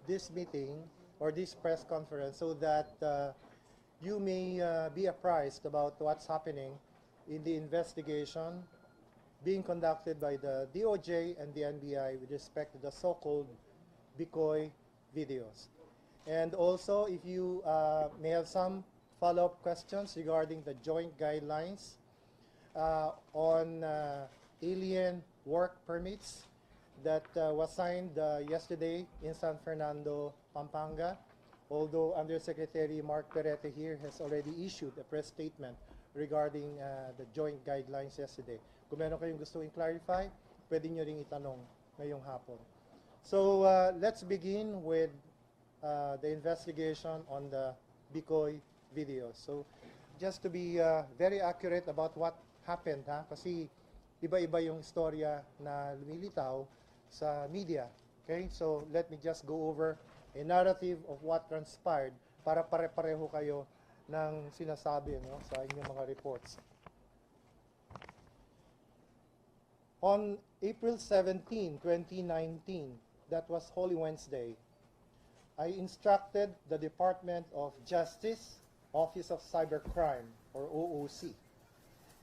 This meeting or this press conference so that you may be apprised about what's happening in the investigation being conducted by the DOJ and the NBI with respect to the so-called BIKOY videos. And also, if you may have some follow-up questions regarding the joint guidelines on alien work permits that was signed yesterday in San Fernando, Pampanga, although Undersecretary Mark Perete here has already issued a press statement regarding the joint guidelines yesterday. Kung meron kayong gusto i-clarify, pwede nyo ring itanong ngayong hapon. So let's begin with the investigation on the BIKOY videos. So just to be very accurate about what happened, kasi iba-iba yung istorya na lumilitaw sa media. Okay? So let me just go over a narrative of what transpired para pare-pareho kayo ng sinasabi sa inyong mga reports. On April 17, 2019, that was Holy Wednesday, I instructed the Department of Justice, Office of Cybercrime, or OOC,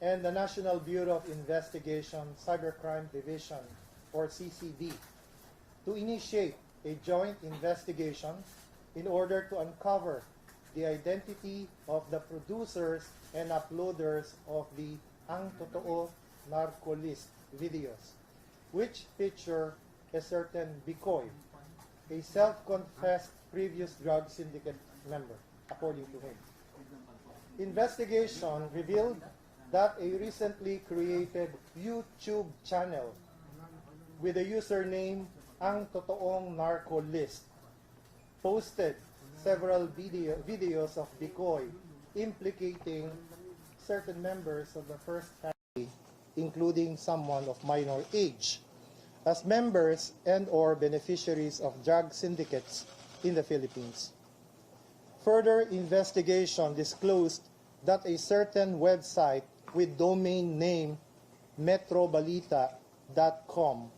and the National Bureau of Investigation Cybercrime Division, or CCD, to initiate a joint investigation in order to uncover the identity of the producers and uploaders of the Ang Totoo Narco List videos, which feature a certain BIKOY, a self-confessed previous drug syndicate member, according to him. Investigation revealed that a recently created YouTube channel with the username Ang Totoong Narco List posted several videos of BIKOY implicating certain members of the first family, including someone of minor age, as members and or beneficiaries of drug syndicates in the Philippines. Further investigation disclosed that a certain website with domain name metrobalita.com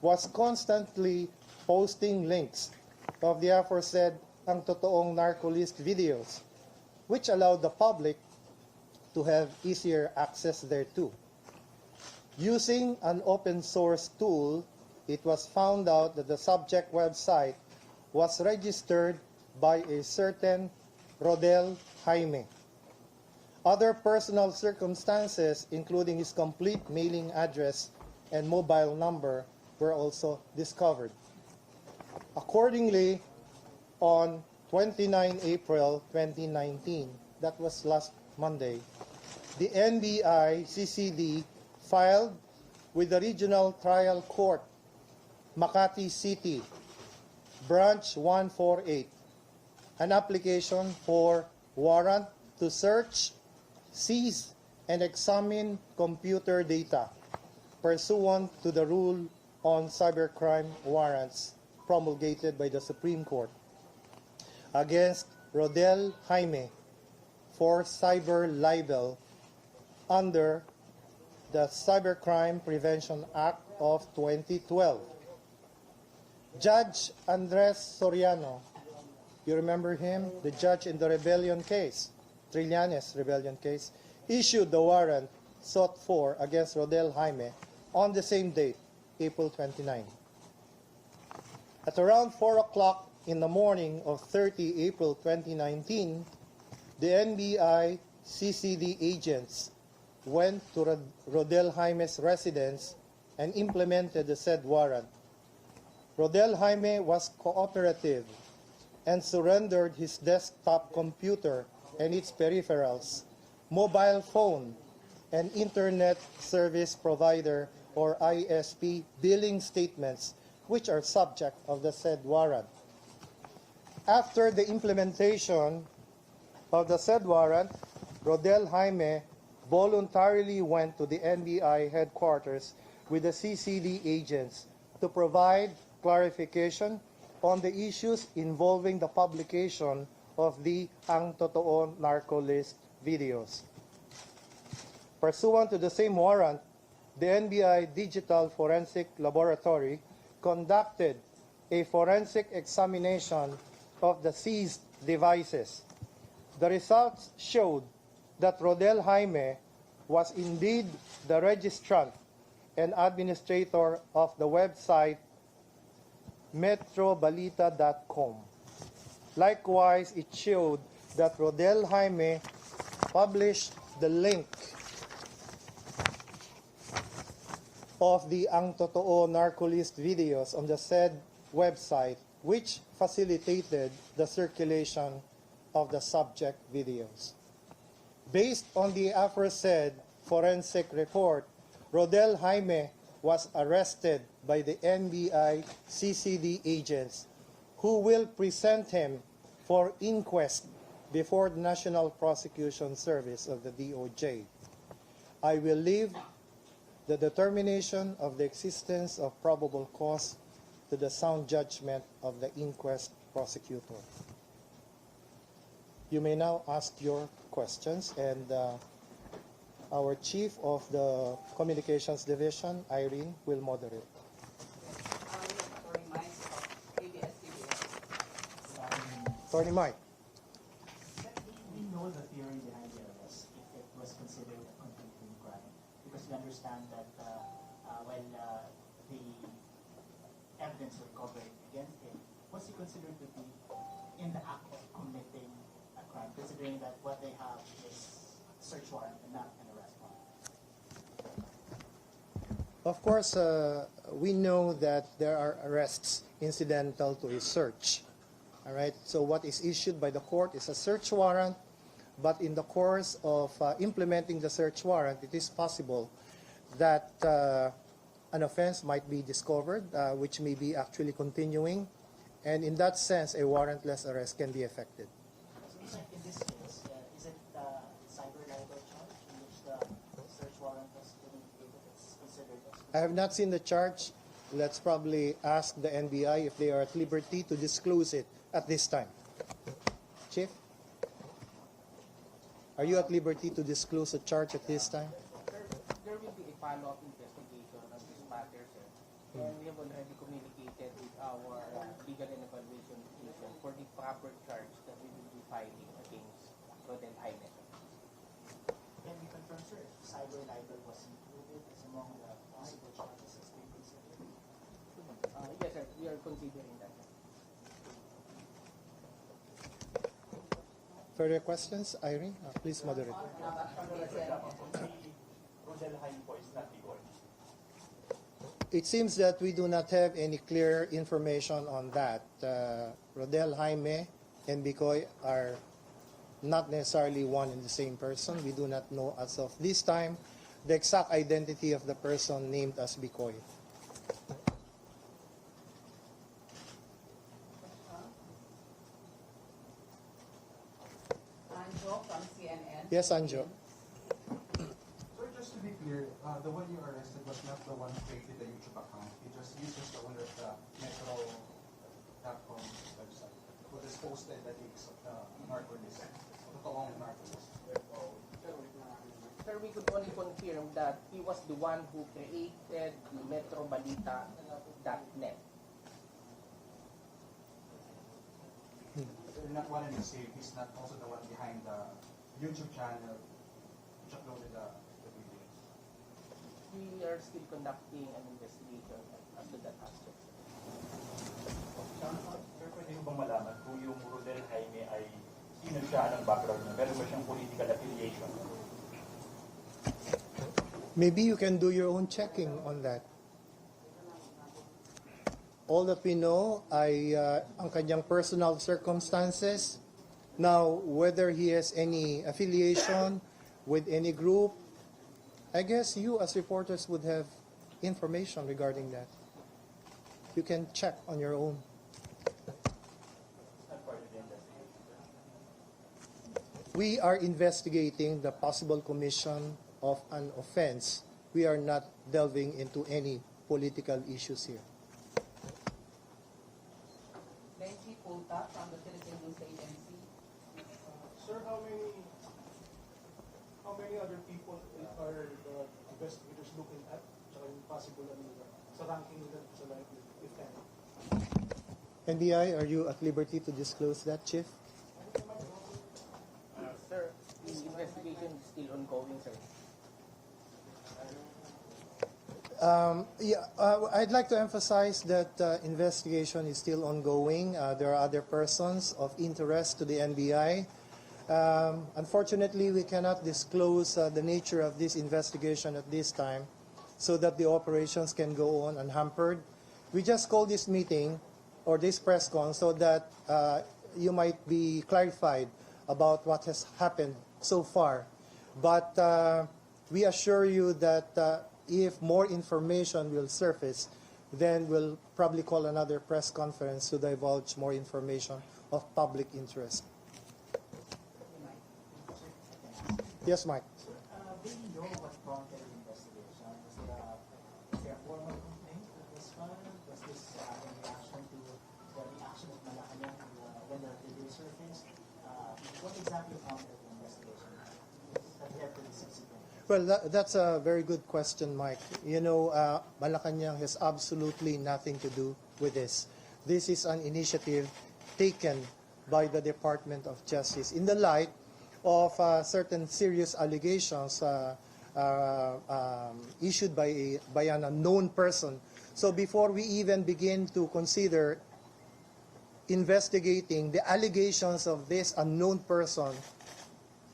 was constantly posting links of the aforesaid Ang Totoong Narco List videos, which allowed the public to have easier access thereto. Using an open source tool, it was found out that the subject website was registered by a certain Rodel Jaime. Other personal circumstances, including his complete mailing address and mobile number, were also discovered. Accordingly, on 29 April 2019, that was last Monday, the NBI CCD filed with the Regional Trial Court, Makati City, Branch 148, an application for warrant to search, seize, and examine computer data pursuant to the rule on cybercrime warrants promulgated by the Supreme Court against Rodel Jaime for cyber libel under the Cybercrime Prevention Act of 2012. Judge Andres Soriano, you remember him, the judge in the rebellion case, Trillanes rebellion case, issued the warrant sought for against Rodel Jaime on the same date, April 29. At around 4 o'clock in the morning of 30 April 2019, the NBI CCD agents went to Rodel Jaime's residence and implemented the said warrant. Rodel Jaime was cooperative and surrendered his desktop computer and its peripherals, mobile phone, and Internet Service Provider or ISP billing statements, which are subject of the said warrant. After the implementation of the said warrant, Rodel Jaime voluntarily went to the NBI headquarters with the CCD agents to provide clarification on the issues involving the publication of the Ang Totoo Narco List videos. Pursuant to the same warrant, the NBI Digital Forensic Laboratory conducted a forensic examination of the seized devices. The results showed that Rodel Jaime was indeed the registrant and administrator of the website metrobalita.com. Likewise, it showed that Rodel Jaime published the link of the Ang Totoo Narcolist videos on the said website, which facilitated the circulation of the subject videos. Based on the aforesaid forensic report, Rodel Jaime was arrested by the NBI CCD agents who will present him for inquest before the National Prosecution Service of the DOJ. I will leave the determination of the existence of probable cause to the sound judgment of the inquest prosecutor. You may now ask your questions, and our Chief of the Communications Division, Irene, will moderate. Attorney Mike. We know the theory behind the arrest, if it was considered a convicting crime, because we understand that when the evidence recovered against him, was he considered to be in the act of committing a crime, considering that what they have is search warrant and not an arrest warrant? Of course, we know that there are arrests incidental to a search. All right. So what is issued by the court is a search warrant, but in the course of implementing the search warrant, it is possible that an offense might be discovered, which may be actually continuing, and in that sense, a warrantless arrest can be effected. So in this case, is it cyber libel charge in which the search warrant was communicated? It's considered as I have not seen the charge. Let's probably ask the NBI if they are at liberty to disclose it at this time. Chief, are you at liberty to disclose a charge at this time? There will be a follow-up investigation on this matter, sir. And we have already communicated with our legal and evaluation division for the proper charge that we will be filing against Rodel Jaime. Can we confirm, sir, if cyber libel was included as among the possible charges as being considered? Yes, sir. We are considering that. Further questions? Irene, please moderate. It seems that we do not have any clear information on that. Rodel Jaime and BIKOY are not necessarily one and the same person. We do not know as of this time the exact identity of the person named as BIKOY. Anjo from CNN. Yes, Anjo. So just to be clear, the one you arrested was not the one who created the YouTube account. He just used the owner of the Metro.com website who just posted the links of the narcolist, totoong narcolist. Sir, we could only confirm that he was the one who created the metrobalita.net. They're not one and the same. He's not also the one behind the YouTube channel which uploaded the videos. We are still conducting an investigation as to that aspect. Sir, pwede mo bang malaman kung yung Rodel Jaime ay sino siya ng background niya? Meron ba siyang political affiliation? Maybe you can do your own checking on that. All that we know ay ang kanyang personal circumstances. Now, whether he has any affiliation with any group, I guess you as reporters would have information regarding that. You can check on your own. It's not part of the investigation. We are investigating the possible commission of an offense. We are not delving into any political issues here. Benji Pulta from the Philippine News Agency. Sir, how many other people are the investigators looking at? Tsaka yung possible sa ranking nila sa life, if any? NBI, are you at liberty to disclose that, Chief? Sir, the investigation is still ongoing, sir. I'd like to emphasize that investigation is still ongoing. There are other persons of interest to the NBI. Unfortunately, we cannot disclose the nature of this investigation at this time so that the operations can go on unhampered. We just called this meeting or this press con so that you might be clarified about what has happened so far. But we assure you that if more information will surface, then we'll probably call another press conference to divulge more information of public interest. Yes, Mike. Do you know what prompted the investigation? Is there a formal complaint that was filed? Was this in reaction to the reaction of Malacanang when the video surfaced? What exactly prompted the investigation that led to the subsequent? Well, that's a very good question, Mike. You know, Malacanang has absolutely nothing to do with this. This is an initiative taken by the Department of Justice in the light of certain serious allegations issued by an unknown person. So before we even begin to consider investigating the allegations of this unknown person,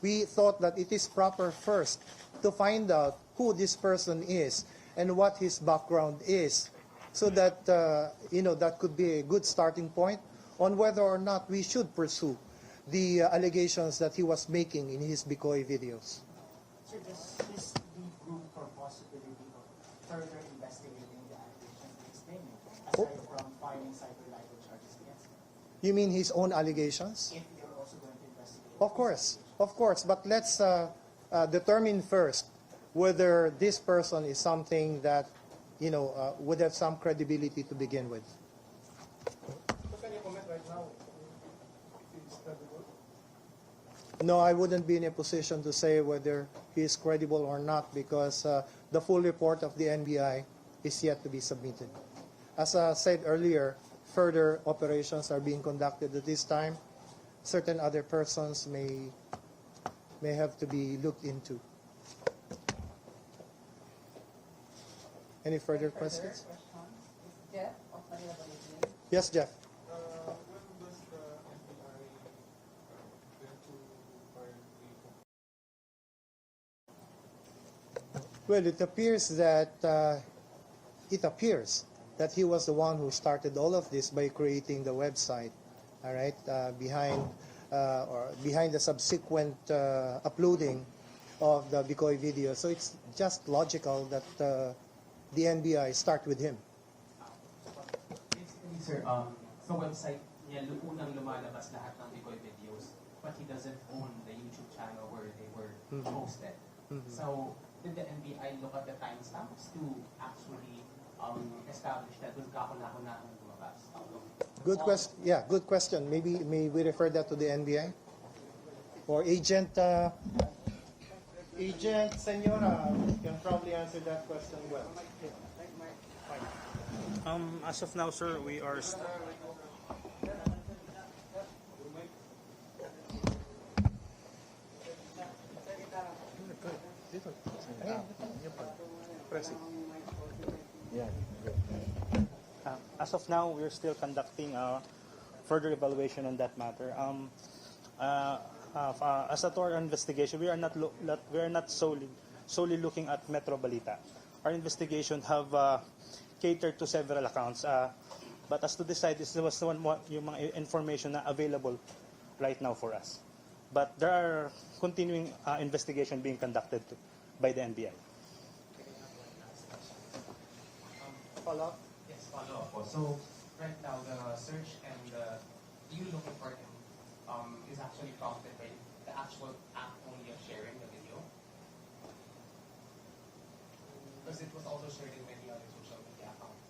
we thought that it is proper first to find out who this person is and what his background is, so that that could be a good starting point on whether or not we should pursue the allegations that he was making in his BIKOY videos. Sir, does this leave room for possibility of further investigating the allegations he's making, aside from filing cyber libel charges against him? You mean his own allegations? If you're also going to investigate. Of course. But let's determine first whether this person is something that would have some credibility to begin with. So can you comment right now if it's credible? No, I wouldn't be in a position to say whether he is credible or not because the full report of the NBI is yet to be submitted. As I said earlier, further operations are being conducted at this time. Certain other persons may have to be looked into. Any further questions? Is Jeff of Manila Bulletin? Yes, Jeff. When does the NBI going to file the Well, it appears that he was the one who started all of this by creating the website. All right, behind the subsequent uploading of the BIKOY video. So it's just logical that the NBI start with him. Basically, sir, sa website niya, unang lumalabas lahat ng BIKOY videos, but he doesn't own the YouTube channel where they were posted. So, did the NBI look at the timestamps to actually establish that doon kahuna-huna ang lumabas? Good question. Yeah, good question. Maybe may we refer that to the NBI or Agent Senora can probably answer that question well. As of now, sir, we are as of now, we're still conducting further evaluation on that matter. As a to our investigation, we are not solely looking at Metro Balita. Our investigation have catered to several accounts. But as to decide, this was yung mga information na available right now for us. But there are continuing investigation being conducted by the NBI. Follow-up? Yes, follow-up po. So, right now, the search and the you looking for him is actually prompted by the actual act only of sharing the video. Because it was also shared in many other social media accounts.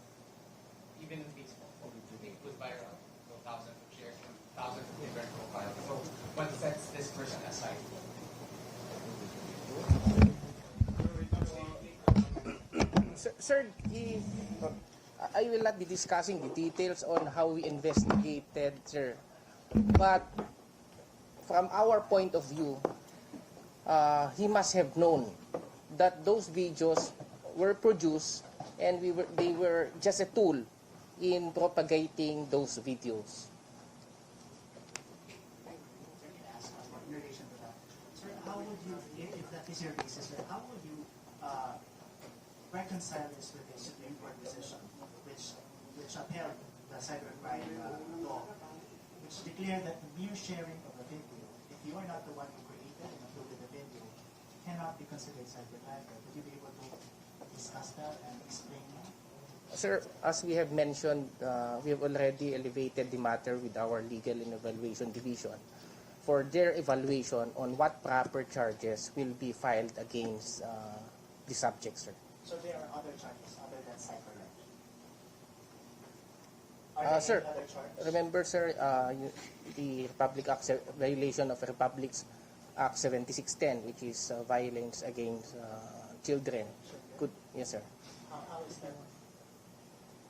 Even in Facebook, it was viral. So thousands of shares from thousands of different profiles. So what sets this person aside? Sir, I will not be discussing the details on how we investigated, sir. But from our point of view, he must have known that those videos were produced and they were just a tool in propagating those videos. In relation to that, sir, how would you, if that is your basis, sir, how would you reconcile this with the Supreme Court decision, which upheld the cybercrime law, which declared that the mere sharing of a video, if you are not the one who created and uploaded the video, cannot be considered cybercrime? Would you be able to discuss that and explain that? Sir, as we have mentioned, we have already elevated the matter with our Legal and Evaluation Division for their evaluation on what proper charges will be filed against the subject, sir. So there are other charges other than cybercrime? Are there Sir, any other charges? remember, sir, the Republic Act, violation of Republic's Act 7610, which is violence against children. Could, yes, sir. How is that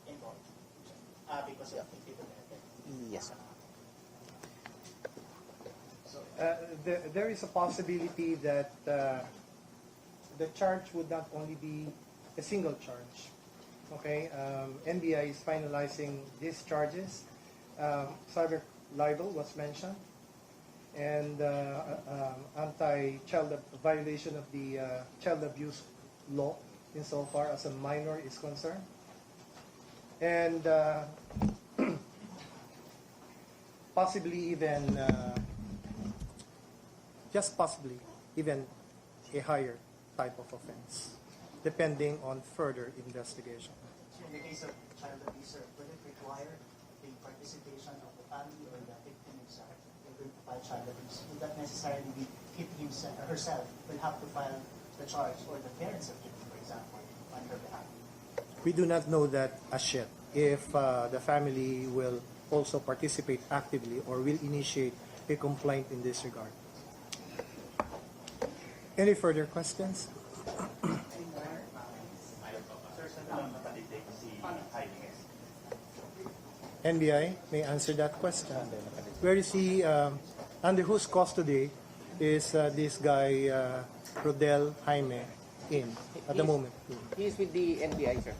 involved? Because of the people there. Yes, sir. There is a possibility that the charge would not only be a single charge. Okay, NBI is finalizing these charges. Cyber libel was mentioned, and anti-child violation of the child abuse law insofar as a minor is concerned, and possibly even just possibly even a higher type of offense, depending on further investigation. So in the case of child abuse, would it require the participation of the family or the victim himself in order to file child abuse? Would that necessarily be if himself or herself will have to file the charge, or the parents of victim, for example, on her behalf? We do not know that as yet, if the family will also participate actively or will initiate a complaint in this regard. Any further questions? NBI may answer that question. Where is he, under whose custody is this guy, Rodel Jaime, in at the moment? He is with the NBI, sir.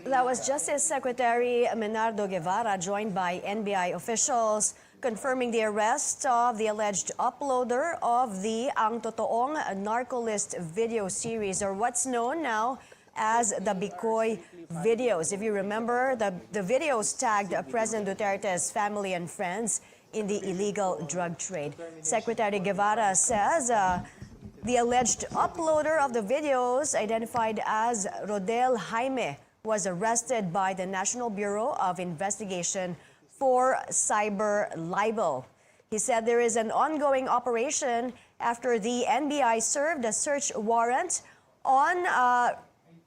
That was Justice Secretary Menardo Guevara, joined by NBI officials, confirming the arrest of the alleged uploader of the Ang Totoong Narcolist video series, or what's known now as the BIKOY videos. If you remember, the videos tagged President Duterte's family and friends in the illegal drug trade. Secretary Guevara says the alleged uploader of the videos, identified as Rodel Jaime, was arrested by the National Bureau of Investigation for cyber libel. He said there is an ongoing operation after the NBI served a search warrant on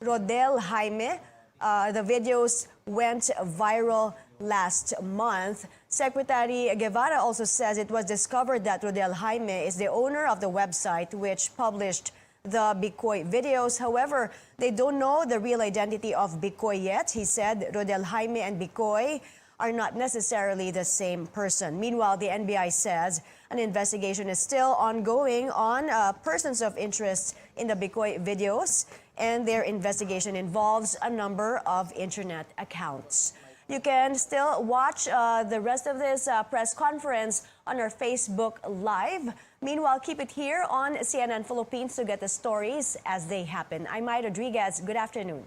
Rodel Jaime. The videos went viral last month. Secretary Guevara also says it was discovered that Rodel Jaime is the owner of the website which published the BIKOY videos. However, they don't know the real identity of BIKOY yet. He said Rodel Jaime and BIKOY are not necessarily the same person. Meanwhile, the NBI says an investigation is still ongoing on persons of interest in the BIKOY videos, and their investigation involves a number of internet accounts. You can still watch the rest of this press conference on our Facebook Live. Meanwhile, keep it here on CNN Philippines to get the stories as they happen. I'm Maya Rodriguez. Good afternoon.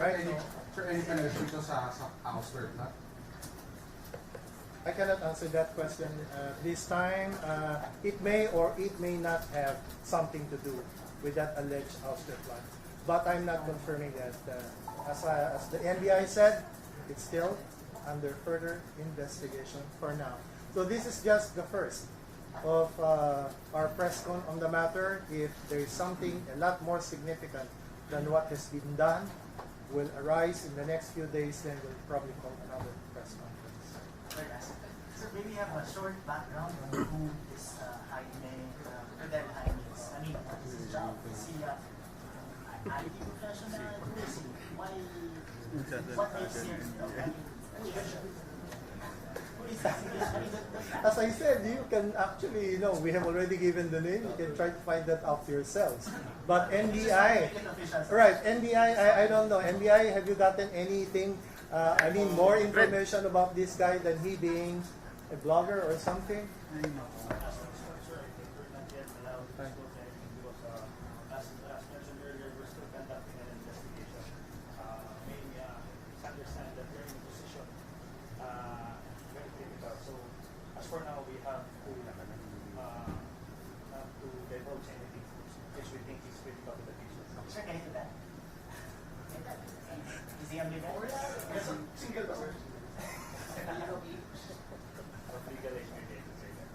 Right. Sir, any connection to sa house work, ha? I cannot answer that question this time. It may or it may not have something to do with that alleged ouster plan. But I'm not confirming that. As the NBI said, it's still under further investigation for now. So this is just the first of our press con on the matter. If there is something a lot more significant than what has been done will arise in the next few days, then we'll probably call another press conference. Sir, maybe you have a short background on who is Jaime, Rodel Jaime is. I mean, what is his job? Is he an IT professional? Who is he? Why? What makes him? I mean, who is he? Who is he? I mean, As I said, you can actually, we have already given the name. You can try to find that out yourselves. But NBI, right, NBI, I don't know. NBI, have you gotten anything, more information about this guy than he being a blogger or something? For now, we have to not to divulge anything which we think is critical to the future. Sir, can you do that? Is he ambivalent? Yes, single person. Of legal age, maybe I can say that.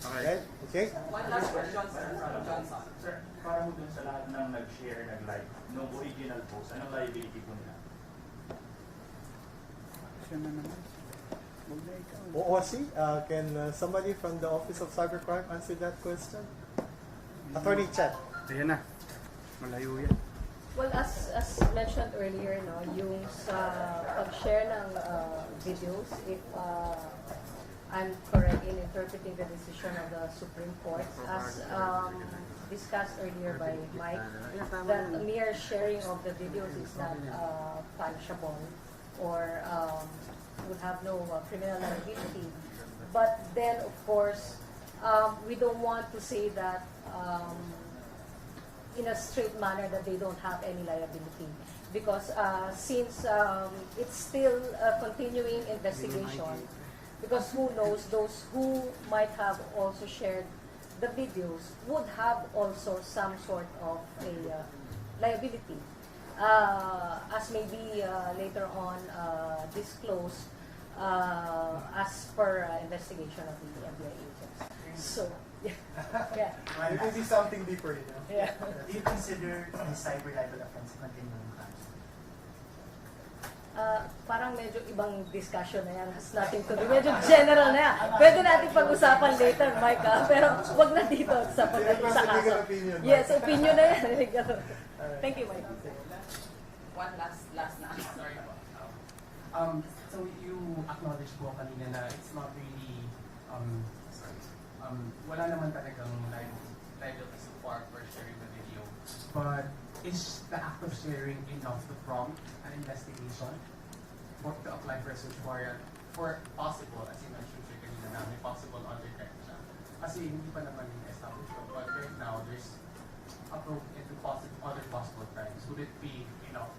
Okay? Okay? One last question, sir, from Johnson. Sir, para mo dun sa lahat ng nag-share, nag-like, nung original post, anong liability po nila? OOC, can somebody from the Office of Cybercrime answer that question? Attorney Chet. Ayan na. Malayo yan. Well, as mentioned earlier, yung sa pag-share ng videos, if I'm correct in interpreting the decision of the Supreme Court, as discussed earlier by Mike, that mere sharing of the videos is not punishable or would have no criminal liability. But then, of course, we don't want to say that in a straight manner that they don't have any liability. Because since it's still a continuing investigation, because who knows, those who might have also shared the videos would have also some sort of a liability. As may be later on disclosed as per investigation of the FBI agents. So, yeah. It will be something deeper, Yeah. Do you consider the cyber libel offense continuing crime? Parang medyo ibang discussion na yan. Has nothing to do. Medyo general na yan. Pwede natin pag-usapan later, Mike, pero wag na dito sa kaso. Yes, opinion na yan. Thank you, Mike. One last na. Sorry po. So you acknowledge po kanina na it's not really, wala naman talagang liability so far for sharing the video. But is the act of sharing enough to prompt an investigation or to apply for a search warrant for possible, as you mentioned sir kanina na, may possible other crime siya? Kasi hindi pa naman established po. But right now, there's a probe into other possible crimes. Would it be enough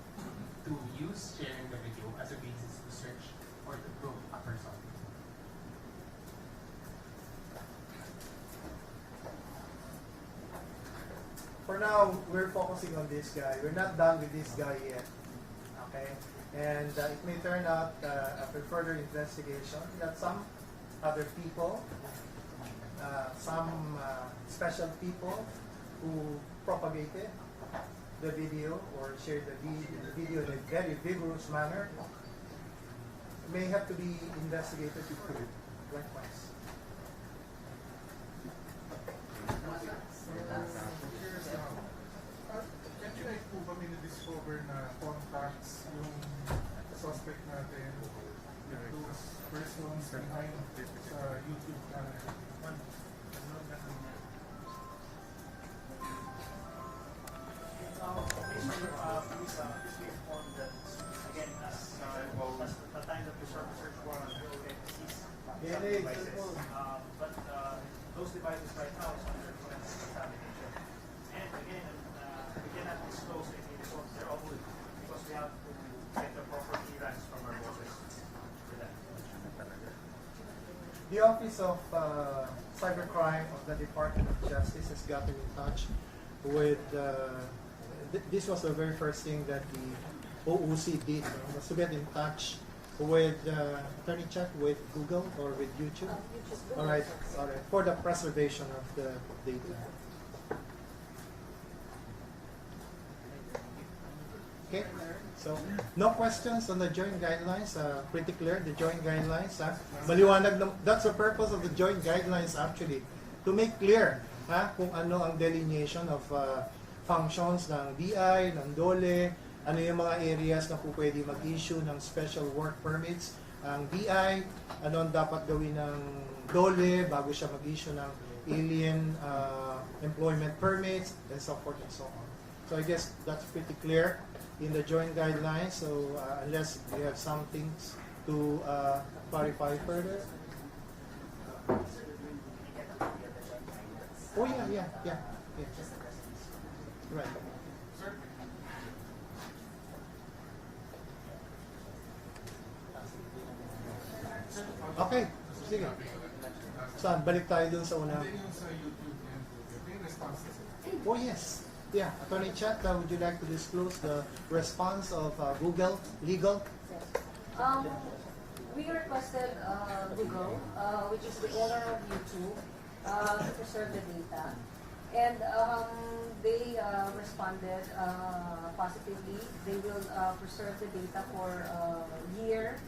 to use sharing the video as a basis to search or to prove a person? For now, we're focusing on this guy. We're not done with this guy yet. Okay? And it may turn out, after further investigation, that some other people, some special people who propagated the video or shared the video in a very vigorous manner may have to be investigated to prove likewise. Can you like po ba discover na contacts yung suspect natin, those persons behind sa YouTube channel? Please be informed that, again, as the time that we start the search warrant, we will get seize devices. But those devices right now is under forensic examination. And again, we cannot disclose any results thereof because we have to get the proper clearance from our bosses for that. The Office of Cybercrime of the Department of Justice has gotten in touch with, this was the very first thing that the OOC did, was to get in touch with, Attorney Chuck, with Google or with YouTube? All right, for the preservation of the data. Okay, so no questions on the joint guidelines. Pretty clear, the joint guidelines. Maliwanag na, that's the purpose of the joint guidelines actually, to make clear kung ano ang delineation of functions ng BI, ng DOLE, ano yung mga areas na po pwede mag-issue ng special work permits. Ang BI, ano ang dapat gawin ng DOLE bago siya mag-issue ng alien employment permits, and so forth and so on. So I guess that's pretty clear in the joint guidelines. So unless you have some things to clarify further. Oh yeah. Right. Okay, sige. Saan? Balik tayo dun sa una. Oh yes. Yeah, Attorney Chat, would you like to disclose the response of Google Legal? We requested Google, which is the owner of YouTube, to preserve the data. And they responded positively. They will preserve the data for a year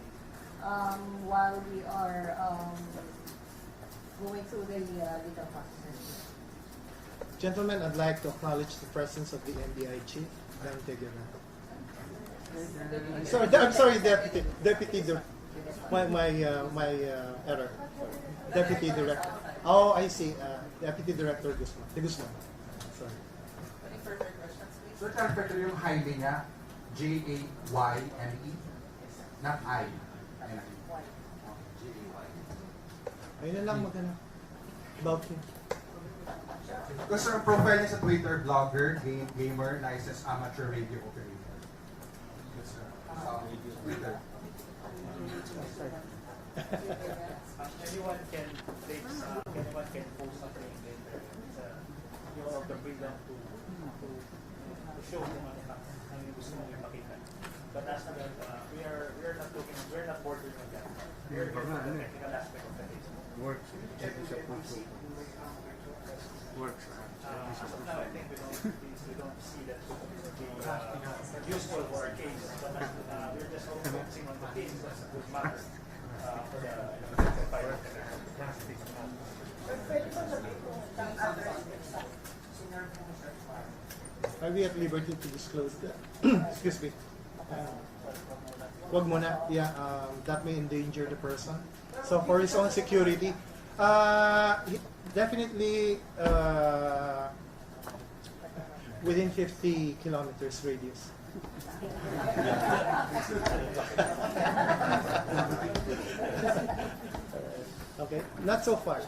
while we are going through the legal process. Gentlemen, I'd like to acknowledge the presence of the NBI Chief, Dan Tegana. I'm sorry, Deputy my error. Deputy Director. Oh, I see. Deputy Director Guzman. Sorry. Any further questions, please? So, Director, yung Jaime niya, Jayme, not I. Ayun na lang magana about him. Because ang profile niya sa Twitter, blogger, gamer, licensed amateur radio operator. Twitter. Anyone can post something later. You have the freedom to show kung ano yung gusto mong ipakita. But as to that, we're not bordering on that. We're here for the technical aspect of the case. Works. Works. As of now, I think we don't see that to be useful for our case. But we're just focusing on the case that's a good matter for the fire. Are we at liberty to disclose that? Excuse me. Wag muna. Yeah, that may endanger the person. So for his own security, definitely within 50 kilometers radius. Okay, not so far.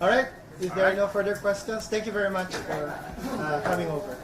All right, if there are no further questions, thank you very much for coming over.